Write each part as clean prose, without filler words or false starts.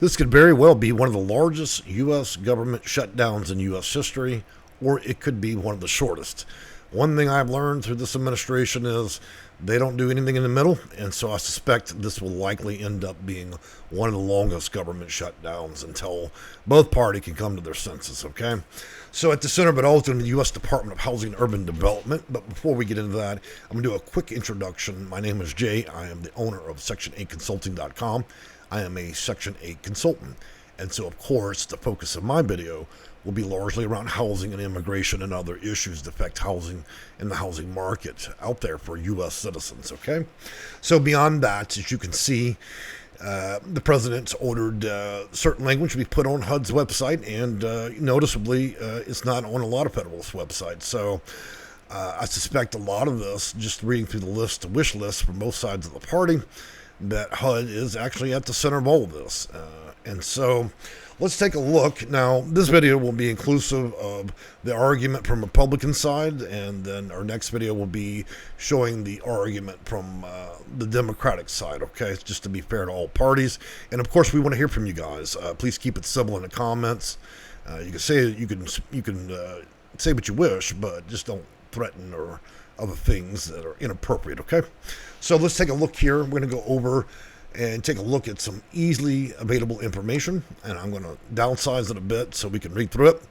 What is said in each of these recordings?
This could very well be one of the largest U.S. government shutdowns in U.S. history, or it could be one of the shortest. One thing I've learned through this administration is they don't do anything in the middle, and so I suspect this will likely end up being one of the longest government shutdowns until both parties can come to their senses, okay? So at the center of it all is going to be the U.S. Department of Housing and Urban Development, but before we get into that, I'm going to do a quick introduction. My name is Jay. I am the owner of Section8Consulting.com. I am a Section 8 consultant, and so of course the focus of my video will be largely around housing and immigration and other issues that affect housing and the housing market out there for U.S. citizens, okay? So beyond that, as you can see, the president's ordered certain language to be put on HUD's website, and noticeably, it's not on a lot of Federalist websites. So I suspect a lot of this, just reading through the wish list from both sides of the party, that HUD is actually at the center of all of this. And so let's take a look. Now, this video will be inclusive of the argument from Republican side, and then our next video will be showing the argument from the Democratic side, okay? It's just to be fair to all parties. And of course, we want to hear from you guys. Please keep it civil in the comments. You can say say what you wish, but just don't threaten or other things that are inappropriate, okay? So let's take a look here. We're going to go over and take a look at some easily available information, and I'm going to downsize it a bit so we can read through it.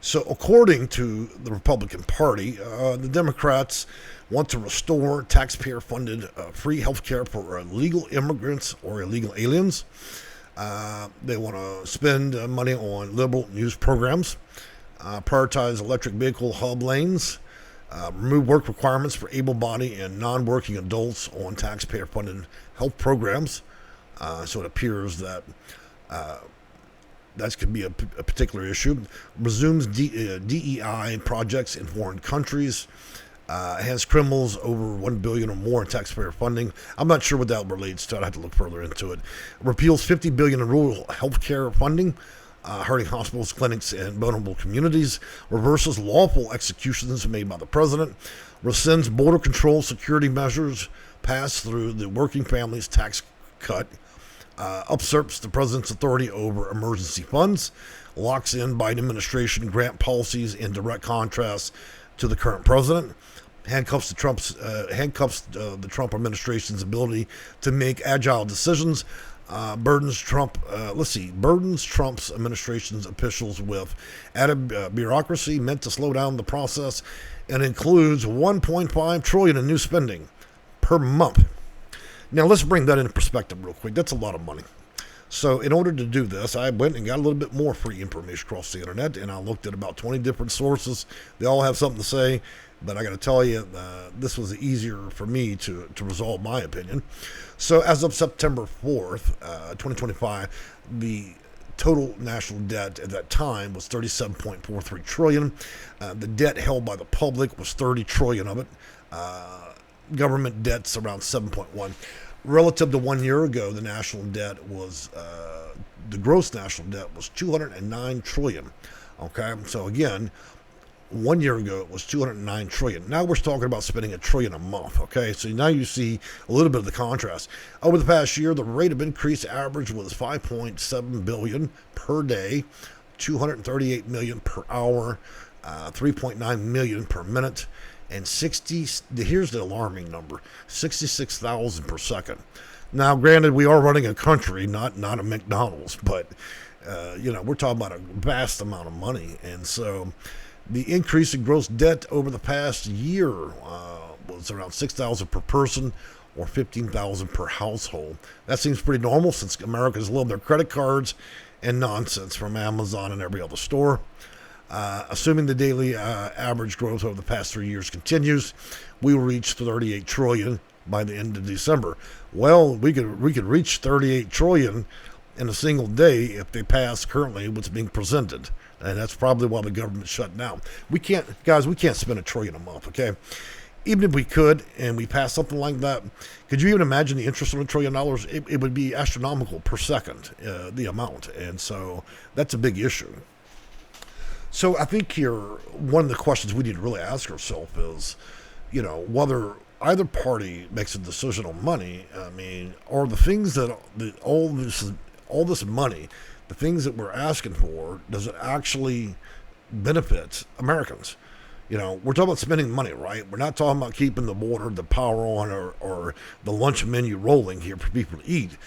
So according to the Republican Party, the Democrats want to restore taxpayer-funded free health care for illegal immigrants or illegal aliens. They want to spend money on liberal news programs, prioritize electric vehicle hub lanes, remove work requirements for able-bodied and non-working adults on taxpayer-funded health programs. So it appears that that could be a particular issue. Resumes DEI projects in foreign countries. Has criminals over $1 billion or more in taxpayer funding. I'm not sure what that relates to. I'd have to look further into it. Repeals $50 billion in rural health care funding. Hurting hospitals, clinics, and vulnerable communities, reverses lawful executions made by the president, rescinds border control security measures passed through the Working Families Tax Cut, usurps the president's authority over emergency funds, locks in Biden administration grant policies in direct contrast to the current president, handcuffs the Trump administration's ability to make agile decisions, burdens Trump's administration's officials with added bureaucracy meant to slow down the process, and includes $1.5 trillion in new spending per month. Now let's bring that into perspective real quick. That's a lot of money. So in order to do this, I went and got a little bit more free information across the internet, and I looked at about 20 different sources. They all have something to say, but I got to tell you, this was easier for me to resolve my opinion. So as of September 4th, 2025, the total national debt at that time was $37.43 trillion. The debt held by the public was $30 trillion of it. Government debt's around 7.1. Relative to 1 year ago, the national debt was, the gross national debt was $209 trillion. Okay, so again, 1 year ago it was $209 trillion. Now we're talking about spending $1 trillion a month. Okay, so now you see a little bit of the contrast. Over the past year, the rate of increase average was $5.7 billion per day, $238 million per hour, $3.9 million per minute, and here's the alarming number, 66,000 per second. Now, granted, we are running a country, not a McDonald's, but we're talking about a vast amount of money, and so the increase in gross debt over the past year was around $6,000 per person, or $15,000 per household. That seems pretty normal since Americans love their credit cards and nonsense from Amazon and every other store. Assuming the daily average growth over the past 3 years continues, we will reach $38 trillion by the end of December. Well, we could reach $38 trillion in a single day if they pass currently what's being presented, and that's probably why the government's shut down. We can't spend $1 trillion a month, okay? Even if we could and we pass something like that, could you even imagine the interest on $1 trillion? It would be astronomical per second, the amount, and so that's a big issue. So I think here, one of the questions we need to really ask ourselves is, whether either party makes a decision on money, I mean, are the things that all all this money, the things that we're asking for, does it actually benefit Americans? We're talking about spending money, right? We're not talking about keeping the water, the power on, or the lunch menu rolling here for people to eat.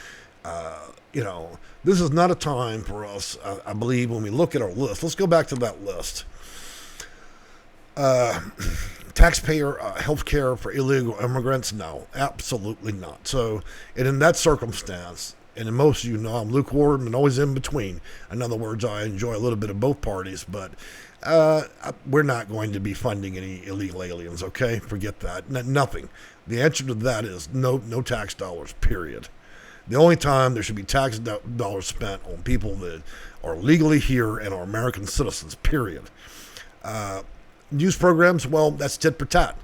This is not a time for us, I believe, when we look at our list. Let's go back to that list. Taxpayer health care for illegal immigrants? No, absolutely not. So, and in that circumstance, and in most of you know, I'm lukewarm and always in between. In other words, I enjoy a little bit of both parties, but we're not going to be funding any illegal aliens, okay? Forget that. Nothing. The answer to that is no tax dollars, period. The only time there should be tax dollars spent on people that are legally here and are American citizens, period. News programs, well, that's tit for tat.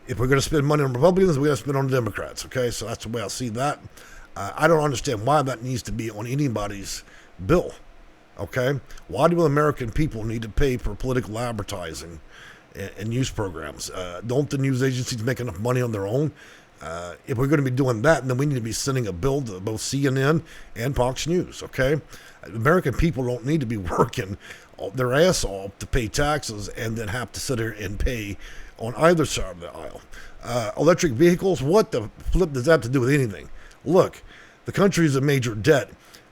If we're going to spend money on Republicans, we're going to spend on Democrats, okay? So that's the way I see that. I don't understand why that needs to be on anybody's bill, okay? Why do American people need to pay for political advertising and news programs? Don't the news agencies make enough money on their own? If we're going to be doing that, then we need to be sending a bill to both CNN and Fox News, okay? American people don't need to be working their ass off to pay taxes and then have to sit there and pay on either side of the aisle. Electric vehicles, what the flip does that have to do with anything? Look, the country's in major debt.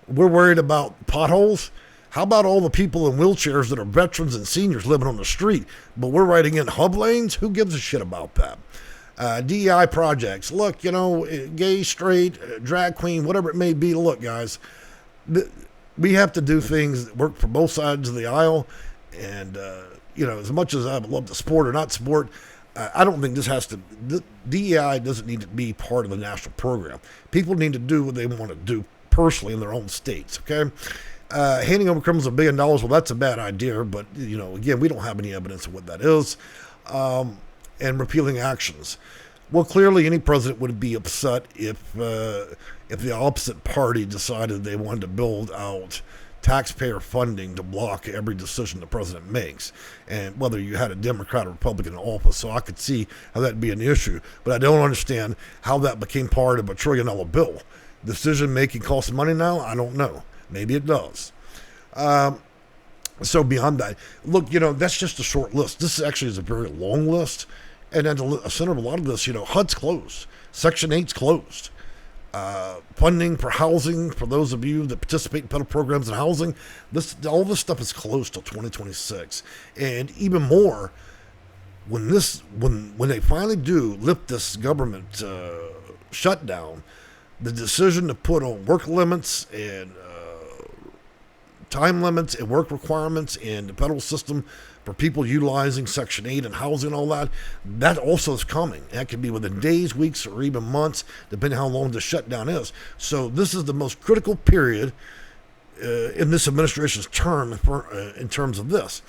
We're worried about potholes. How about all the people in wheelchairs that are veterans and seniors living on the street, but we're writing in hub lanes? Who gives a shit about that? DEI projects. Look, gay, straight, drag queen, whatever it may be. Look, guys, we have to do things that work for both sides of the aisle. And, as much as I would love to support or not support, I don't think DEI doesn't need to be part of the national program. People need to do what they want to do personally in their own states, okay? Handing over criminals $1 billion, well, that's a bad idea. But, again, we don't have any evidence of what that is. And repealing actions. Well, clearly any president would be upset if the opposite party decided they wanted to build out taxpayer funding to block every decision the president makes, and whether you had a Democrat or Republican in office. So I could see how that'd be an issue, but I don't understand how that became part of $1 trillion bill. Decision making costs money now? I don't know. Maybe it does. So beyond that, look, that's just a short list. This actually is a very long list. And at the center of a lot of this, HUD's closed. Section 8's closed. Funding for housing, for those of you that participate in federal programs and housing, all this stuff is closed till 2026. And even more, when they finally do lift this government shutdown, the decision to put on work limits and time limits and work requirements in the federal system for people utilizing Section 8 and housing and all that also is coming. That could be within days, weeks, or even months, depending on how long the shutdown is. So this is the most critical period in this administration's term in terms of this.